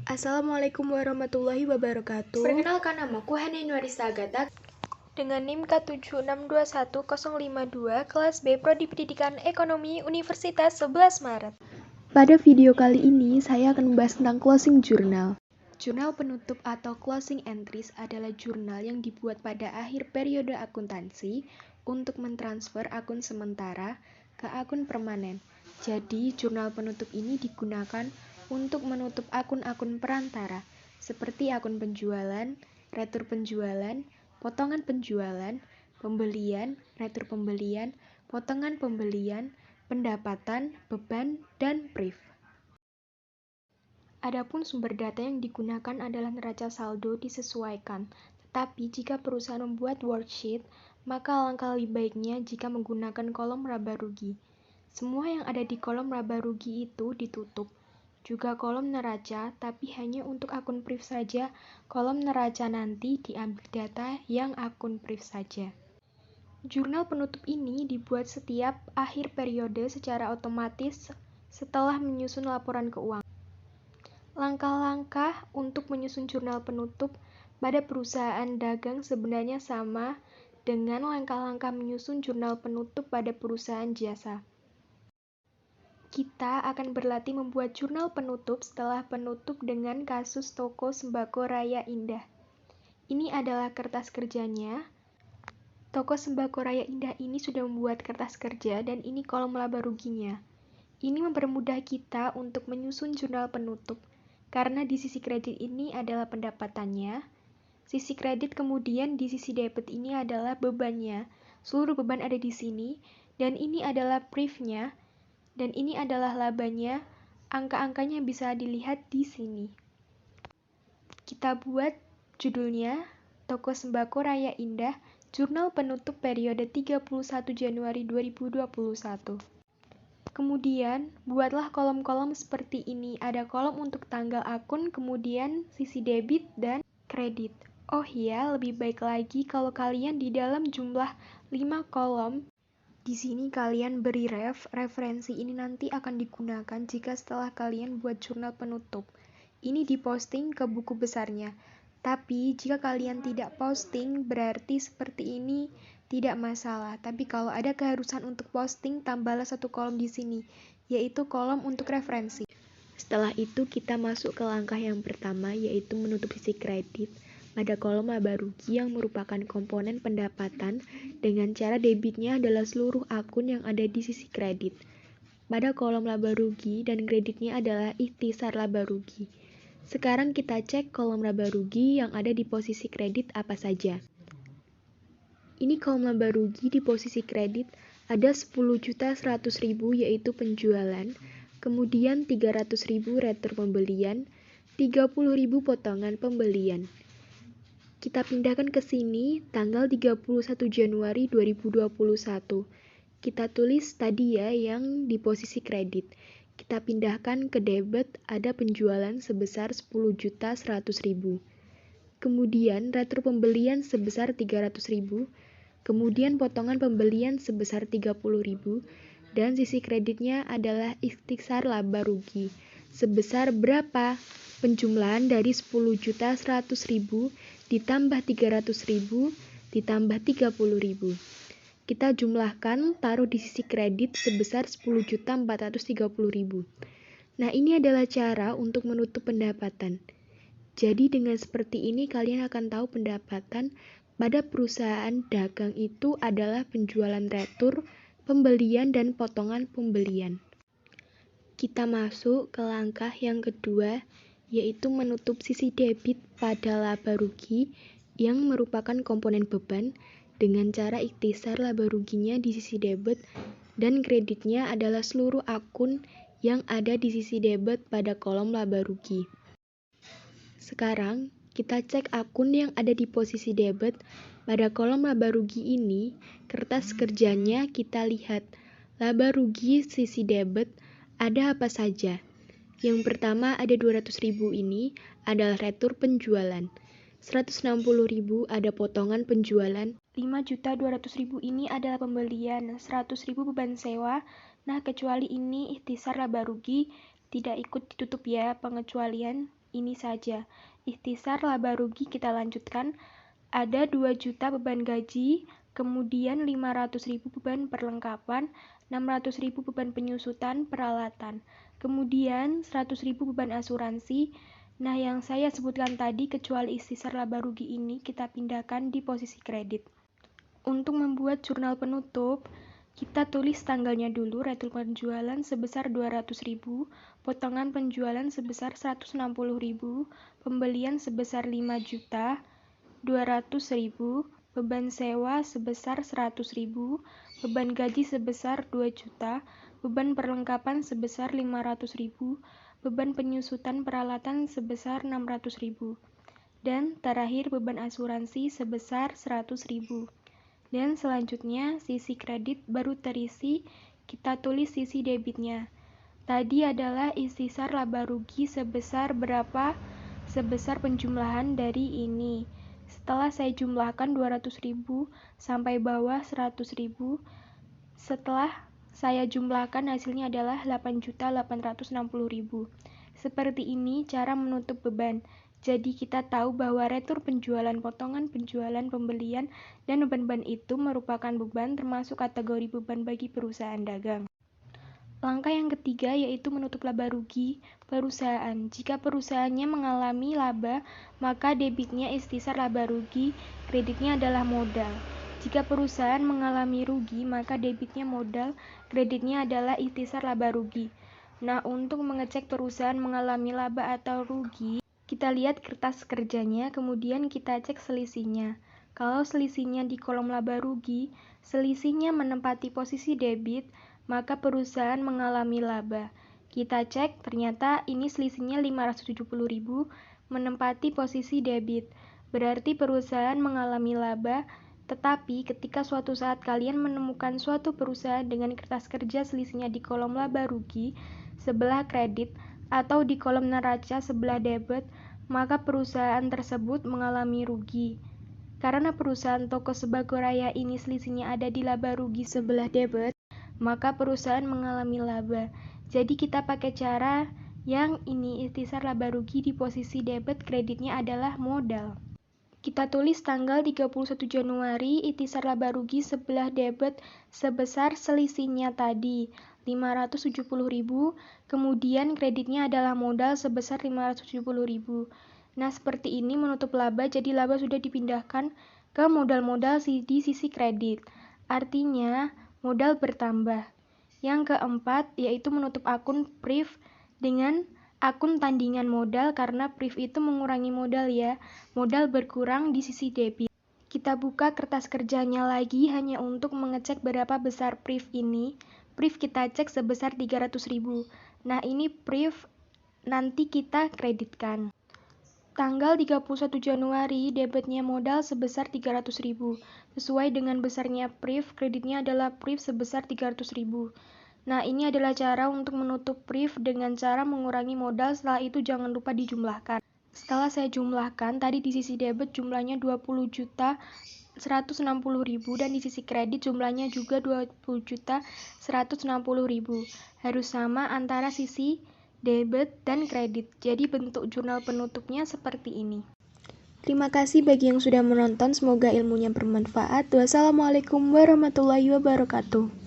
Assalamualaikum warahmatullahi wabarakatuh. Perkenalkan, namaku Hana Nuarista Agatha Dengan NIM K766152 kelas B Prodi Pendidikan Ekonomi Universitas 11 Maret. Pada video kali ini saya akan membahas tentang closing journal. Jurnal penutup atau closing entries adalah jurnal yang dibuat pada akhir periode akuntansi untuk mentransfer akun sementara ke akun permanen. Jadi, jurnal penutup ini digunakan untuk menutup akun-akun perantara, seperti akun penjualan, retur penjualan, potongan penjualan, pembelian, retur pembelian, potongan pembelian, pendapatan, beban, dan brief. Adapun sumber data yang digunakan adalah neraca saldo disesuaikan, tetapi jika perusahaan membuat worksheet, maka alangkah lebih baiknya jika menggunakan kolom laba rugi. Semua yang ada di kolom laba rugi itu ditutup. Juga kolom neraca, tapi hanya untuk akun brief saja. Kolom neraca nanti diambil data yang akun brief saja. Jurnal penutup ini dibuat setiap akhir periode secara otomatis setelah menyusun laporan keuangan. Langkah-langkah untuk menyusun jurnal penutup pada perusahaan dagang sebenarnya sama dengan langkah-langkah menyusun jurnal penutup pada perusahaan jasa. Kita akan berlatih membuat jurnal penutup setelah penutup dengan kasus toko sembako Raya Indah. Ini adalah kertas kerjanya. Toko sembako Raya Indah ini sudah membuat kertas kerja dan ini kolom laba ruginya. Ini mempermudah kita untuk menyusun jurnal penutup. Karena di sisi kredit ini adalah pendapatannya, sisi kredit kemudian di sisi debit ini adalah bebannya. Seluruh beban ada di sini, dan ini adalah briefnya, dan ini adalah labanya. Angka-angkanya bisa dilihat di sini. Kita buat judulnya, Toko Sembako Raya Indah, Jurnal Penutup Periode 31 Januari 2021. Kemudian, buatlah kolom-kolom seperti ini. Ada kolom untuk tanggal akun, kemudian sisi debit dan kredit. Oh iya, lebih baik lagi kalau kalian di dalam jumlah 5 kolom. Di sini kalian beri referensi ini nanti akan digunakan jika setelah kalian buat jurnal penutup. Ini diposting ke buku besarnya. Tapi jika kalian tidak posting, berarti seperti ini tidak masalah, tapi kalau ada keharusan untuk posting, tambahlah satu kolom di sini, yaitu kolom untuk referensi. Setelah itu kita masuk ke langkah yang pertama, yaitu menutup sisi kredit pada kolom laba rugi yang merupakan komponen pendapatan dengan cara debitnya adalah seluruh akun yang ada di sisi kredit. Pada kolom laba rugi dan kreditnya adalah ikhtisar laba rugi. Sekarang kita cek kolom laba rugi yang ada di posisi kredit apa saja. Ini kolom laba rugi di posisi kredit ada 10.100.000 yaitu penjualan, kemudian 300.000 retur pembelian, 30.000 potongan pembelian. Kita pindahkan ke sini tanggal 31 Januari 2021. Kita tulis tadi ya yang di posisi kredit. Kita pindahkan ke debit ada penjualan sebesar 10.100.000. Kemudian retur pembelian sebesar 300.000, kemudian potongan pembelian sebesar 30.000, dan sisi kreditnya adalah ikhtisar laba rugi. Sebesar berapa? Penjumlahan dari 10.100.000 ditambah 300.000 ditambah 30.000. Kita jumlahkan, taruh di sisi kredit sebesar 10.430.000. Nah, ini adalah cara untuk menutup pendapatan. Jadi dengan seperti ini kalian akan tahu pendapatan pada perusahaan dagang itu adalah penjualan retur, pembelian, dan potongan pembelian. Kita masuk ke langkah yang kedua, yaitu menutup sisi debit pada laba rugi yang merupakan komponen beban dengan cara ikhtisar laba ruginya di sisi debit dan kreditnya adalah seluruh akun yang ada di sisi debit pada kolom laba rugi. Sekarang, kita cek akun yang ada di posisi debit. Pada kolom laba rugi ini, kertas kerjanya kita lihat. Laba rugi sisi debit ada apa saja? Yang pertama ada 200.000 ini adalah retur penjualan. 160.000 ada potongan penjualan. 5.200.000 ini adalah pembelian. 100.000 beban sewa. Nah, kecuali ini ikhtisar laba rugi tidak ikut ditutup ya pengecualian. ini saja. Ikhtisar laba rugi kita lanjutkan. Ada 2 juta beban gaji, kemudian 500.000 beban perlengkapan, 600.000 beban penyusutan peralatan, kemudian 100.000 beban asuransi. Nah, yang saya sebutkan tadi kecuali ikhtisar laba rugi ini kita pindahkan di posisi kredit. Untuk membuat jurnal penutup, kita tulis tanggalnya dulu, retul penjualan sebesar 200.000, potongan penjualan sebesar 160.000, pembelian sebesar 5 juta, 200.000, beban sewa sebesar 100.000, beban gaji sebesar 2 juta, beban perlengkapan sebesar 500.000, beban penyusutan peralatan sebesar 600.000, dan terakhir beban asuransi sebesar 100.000. Dan selanjutnya sisi kredit baru terisi, kita tulis sisi debitnya. Tadi adalah ikhtisar laba rugi sebesar berapa? Sebesar penjumlahan dari ini. Setelah saya jumlahkan 200.000 sampai bawah 100.000, setelah saya jumlahkan hasilnya adalah 8.860.000. Seperti ini cara menutup beban. Jadi kita tahu bahwa retur penjualan, potongan penjualan, pembelian, dan beban-beban itu merupakan beban termasuk kategori beban bagi perusahaan dagang. Langkah yang ketiga yaitu menutup laba rugi perusahaan. Jika perusahaannya mengalami laba, maka debitnya ikhtisar laba rugi, kreditnya adalah modal. Jika perusahaan mengalami rugi, maka debitnya modal, kreditnya adalah ikhtisar laba rugi. Nah, untuk mengecek perusahaan mengalami laba atau rugi, kita lihat kertas kerjanya, kemudian kita cek selisihnya. Kalau selisihnya di kolom laba rugi, selisihnya menempati posisi debit, maka perusahaan mengalami laba. Kita cek, ternyata ini selisihnya 570.000 menempati posisi debit. Berarti perusahaan mengalami laba, tetapi ketika suatu saat kalian menemukan suatu perusahaan dengan kertas kerja selisihnya di kolom laba rugi sebelah kredit, atau di kolom neraca sebelah debit, maka perusahaan tersebut mengalami rugi. Karena perusahaan toko sembako raya ini selisihnya ada di laba rugi sebelah debit, maka perusahaan mengalami laba. Jadi kita pakai cara yang ini, ikhtisar laba rugi di posisi debit, kreditnya adalah modal. Kita tulis tanggal 31 Januari, ikhtisar laba rugi sebelah debit sebesar selisihnya tadi, 570.000, kemudian kreditnya adalah modal sebesar 570.000. Nah, seperti ini menutup laba, jadi laba sudah dipindahkan ke modal-modal di sisi kredit. Artinya, modal bertambah. Yang keempat, yaitu menutup akun PRIF dengan akun tandingan modal, karena PRIF itu mengurangi modal ya, modal berkurang di sisi debit. Kita buka kertas kerjanya lagi hanya untuk mengecek berapa besar PRIF ini. PRIF kita cek sebesar 300.000. Nah, ini PRIF nanti kita kreditkan. Tanggal 31 Januari, debitnya modal sebesar 300.000. Sesuai dengan besarnya PRIF, kreditnya adalah PRIF sebesar 300.000. Nah, ini adalah cara untuk menutup PRIF dengan cara mengurangi modal, setelah itu jangan lupa dijumlahkan. Setelah saya jumlahkan, tadi di sisi debit jumlahnya 20.160.000 dan di sisi kredit jumlahnya juga 20.160.000. Harus sama antara sisi debit dan kredit. Jadi bentuk jurnal penutupnya seperti ini. Terima kasih bagi yang sudah menonton, semoga ilmunya bermanfaat. Wassalamualaikum warahmatullahi wabarakatuh.